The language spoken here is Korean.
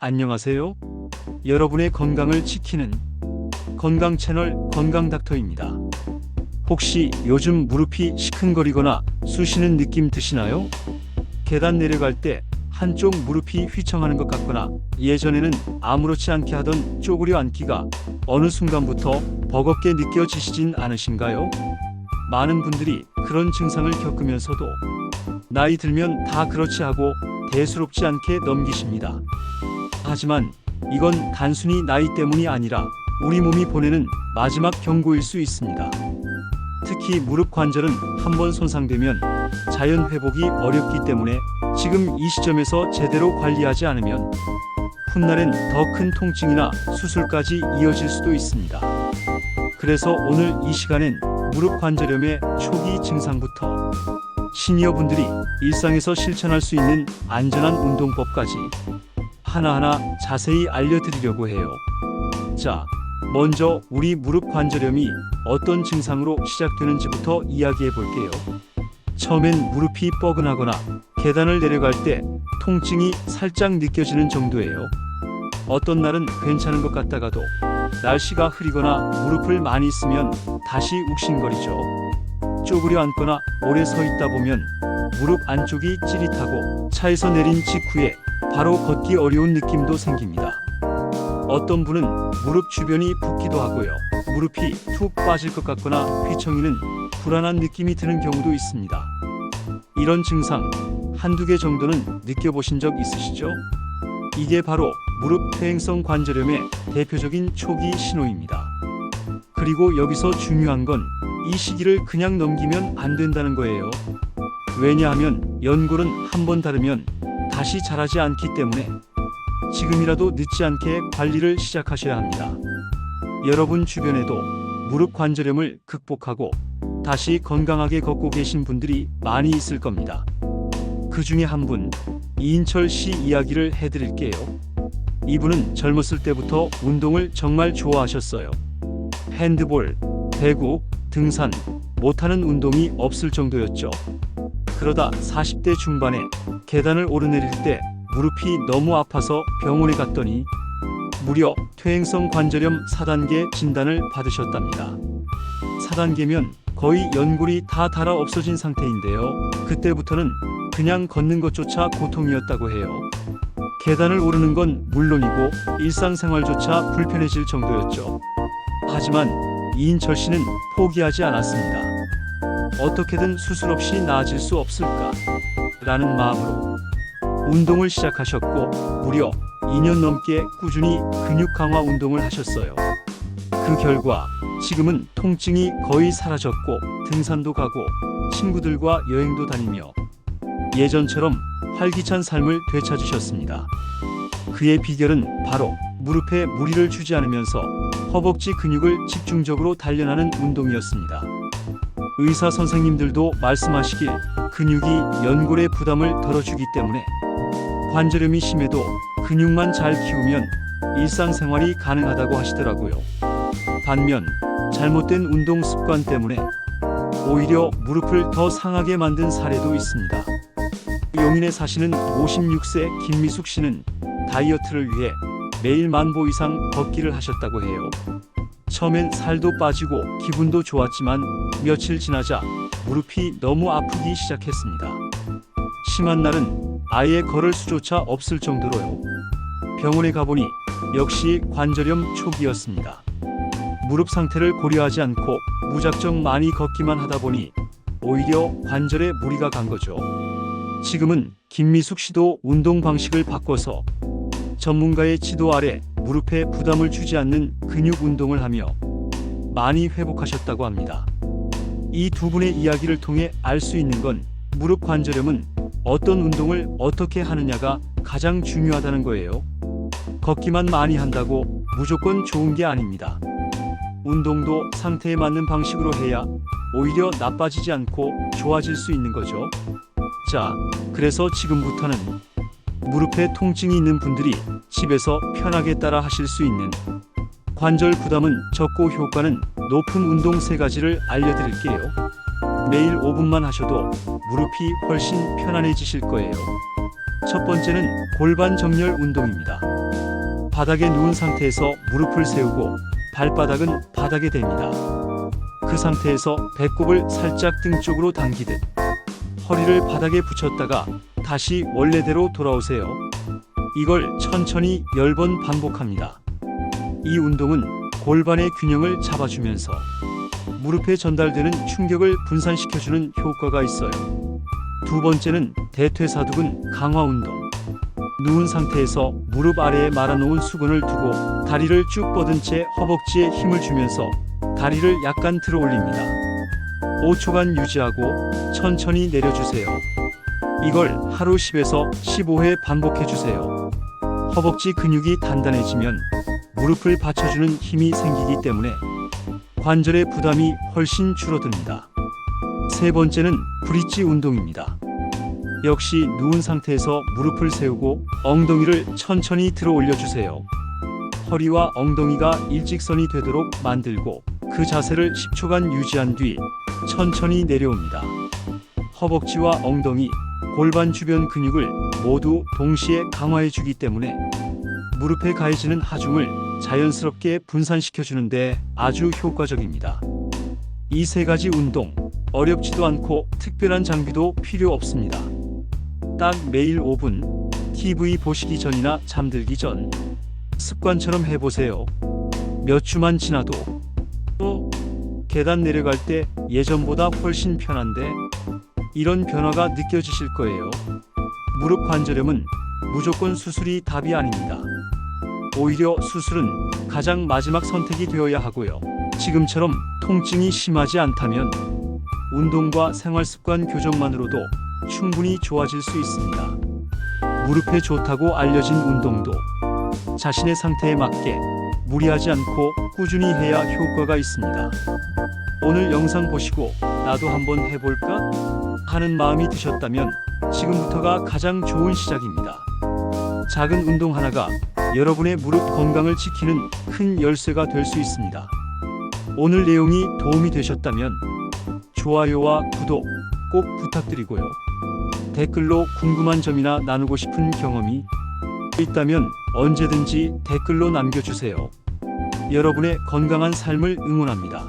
안녕하세요. 여러분의 건강을 지키는 건강 채널 건강닥터입니다. 혹시 요즘 무릎이 시큰거리거나 쑤시는 느낌 드시나요? 계단 내려갈 때 한쪽 무릎이 휘청하는 것 같거나 예전에는 아무렇지 않게 하던 쪼그려 앉기가 어느 순간부터 버겁게 느껴지시진 않으신가요? 많은 분들이 그런 증상을 겪으면서도 나이 들면 다 그렇지 하고 대수롭지 않게 넘기십니다. 하지만 이건 단순히 나이 때문이 아니라 우리 몸이 보내는 마지막 경고일 수 있습니다. 특히 무릎 관절은 한번 손상되면 자연 회복이 어렵기 때문에 지금 이 시점에서 제대로 관리하지 않으면 훗날엔 더 큰 통증이나 수술까지 이어질 수도 있습니다. 그래서 오늘 이 시간엔 무릎 관절염의 초기 증상부터 시니어분들이 일상에서 실천할 수 있는 안전한 운동법까지 하나하나 자세히 알려드리려고 해요. 자, 먼저 우리 무릎 관절염이 어떤 증상으로 시작되는지부터 이야기해 볼게요. 처음엔 무릎이 뻐근하거나 계단을 내려갈 때 통증이 살짝 느껴지는 정도예요. 어떤 날은 괜찮은 것 같다가도 날씨가 흐리거나 무릎을 많이 쓰면 다시 욱신거리죠. 쪼그려 앉거나 오래 서 있다 보면 무릎 안쪽이 찌릿하고 차에서 내린 직후에 바로 걷기 어려운 느낌도 생깁니다. 어떤 분은 무릎 주변이 붓기도 하고요. 무릎이 툭 빠질 것 같거나 휘청이는 불안한 느낌이 드는 경우도 있습니다. 이런 증상 한두 개 정도는 느껴보신 적 있으시죠? 이게 바로 무릎 퇴행성 관절염의 대표적인 초기 신호입니다. 그리고 여기서 중요한 건 이 시기를 그냥 넘기면 안 된다는 거예요. 왜냐하면 연골은 한번 닳으면 다시 자라지 않기 때문에 지금이라도 늦지 않게 관리를 시작하셔야 합니다. 여러분 주변에도 무릎 관절염을 극복하고 다시 건강하게 걷고 계신 분들이 많이 있을 겁니다. 그 중에 한 분, 이인철 씨 이야기를 해드릴게요. 이분은 젊었을 때부터 운동을 정말 좋아하셨어요. 핸드볼, 배구, 등산, 못하는 운동이 없을 정도였죠. 그러다 40대 중반에 계단을 오르내릴 때 무릎이 너무 아파서 병원에 갔더니 무려 퇴행성 관절염 4단계 진단을 받으셨답니다. 4단계면 거의 연골이 다 닳아 없어진 상태인데요. 그때부터는 그냥 걷는 것조차 고통이었다고 해요. 계단을 오르는 건 물론이고 일상생활조차 불편해질 정도였죠. 하지만 이인철 씨는 포기하지 않았습니다. 어떻게든 수술 없이 나아질 수 없을까? 라는 마음으로 운동을 시작하셨고 무려 2년 넘게 꾸준히 근육 강화 운동을 하셨어요. 그 결과 지금은 통증이 거의 사라졌고 등산도 가고 친구들과 여행도 다니며 예전처럼 활기찬 삶을 되찾으셨습니다. 그의 비결은 바로 무릎에 무리를 주지 않으면서 허벅지 근육을 집중적으로 단련하는 운동이었습니다. 의사 선생님들도 말씀하시길 근육이 연골의 부담을 덜어주기 때문에 관절염이 심해도 근육만 잘 키우면 일상생활이 가능하다고 하시더라고요. 반면 잘못된 운동 습관 때문에 오히려 무릎을 더 상하게 만든 사례도 있습니다. 용인에 사시는 56세 김미숙 씨는 다이어트를 위해 매일 10,000보 이상 걷기를 하셨다고 해요. 처음엔 살도 빠지고 기분도 좋았지만 며칠 지나자 무릎이 너무 아프기 시작했습니다. 심한 날은 아예 걸을 수조차 없을 정도로요. 병원에 가보니 역시 관절염 초기였습니다. 무릎 상태를 고려하지 않고 무작정 많이 걷기만 하다 보니 오히려 관절에 무리가 간 거죠. 지금은 김미숙 씨도 운동 방식을 바꿔서 전문가의 지도 아래 무릎에 부담을 주지 않는 근육 운동을 하며 많이 회복하셨다고 합니다. 이 두 분의 이야기를 통해 알 수 있는 건 무릎 관절염은 어떤 운동을 어떻게 하느냐가 가장 중요하다는 거예요. 걷기만 많이 한다고 무조건 좋은 게 아닙니다. 운동도 상태에 맞는 방식으로 해야 오히려 나빠지지 않고 좋아질 수 있는 거죠. 자, 그래서 지금부터는 무릎에 통증이 있는 분들이 집에서 편하게 따라 하실 수 있는 관절 부담은 적고 효과는 높은 운동 3가지를 알려드릴게요. 매일 5분만 하셔도 무릎이 훨씬 편안해지실 거예요. 첫 번째는 골반 정렬 운동입니다. 바닥에 누운 상태에서 무릎을 세우고 발바닥은 바닥에 댑니다. 그 상태에서 배꼽을 살짝 등 쪽으로 당기듯 허리를 바닥에 붙였다가 다시 원래대로 돌아오세요. 이걸 천천히 10번 반복합니다. 이 운동은 골반의 균형을 잡아주면서 무릎에 전달되는 충격을 분산시켜주는 효과가 있어요. 두 번째는 대퇴사두근 강화 운동. 누운 상태에서 무릎 아래에 말아놓은 수건을 두고 다리를 쭉 뻗은 채 허벅지에 힘을 주면서 다리를 약간 들어 올립니다. 5초간 유지하고 천천히 내려주세요. 이걸 하루 10에서 15회 반복해주세요. 허벅지 근육이 단단해지면 무릎을 받쳐주는 힘이 생기기 때문에 관절의 부담이 훨씬 줄어듭니다. 세 번째는 브릿지 운동입니다. 역시 누운 상태에서 무릎을 세우고 엉덩이를 천천히 들어 올려주세요. 허리와 엉덩이가 일직선이 되도록 만들고 그 자세를 10초간 유지한 뒤 천천히 내려옵니다. 허벅지와 엉덩이, 골반 주변 근육을 모두 동시에 강화해 주기 때문에 무릎에 가해지는 하중을 자연스럽게 분산시켜 주는데 아주 효과적입니다. 이 세 가지 운동 어렵지도 않고 특별한 장비도 필요 없습니다. 딱 매일 5분 TV 보시기 전이나 잠들기 전 습관처럼 해보세요. 몇 주만 지나도 또 계단 내려갈 때 예전보다 훨씬 편한데 이런 변화가 느껴지실 거예요. 무릎 관절염은 무조건 수술이 답이 아닙니다. 오히려 수술은 가장 마지막 선택이 되어야 하고요. 지금처럼 통증이 심하지 않다면 운동과 생활습관 교정만으로도 충분히 좋아질 수 있습니다. 무릎에 좋다고 알려진 운동도 자신의 상태에 맞게 무리하지 않고 꾸준히 해야 효과가 있습니다. 오늘 영상 보시고 나도 한번 해볼까? 하는 마음이 드셨다면 지금부터가 가장 좋은 시작입니다. 작은 운동 하나가 여러분의 무릎 건강을 지키는 큰 열쇠가 될 수 있습니다. 오늘 내용이 도움이 되셨다면 좋아요와 구독 꼭 부탁드리고요. 댓글로 궁금한 점이나 나누고 싶은 경험이 있다면 언제든지 댓글로 남겨주세요. 여러분의 건강한 삶을 응원합니다.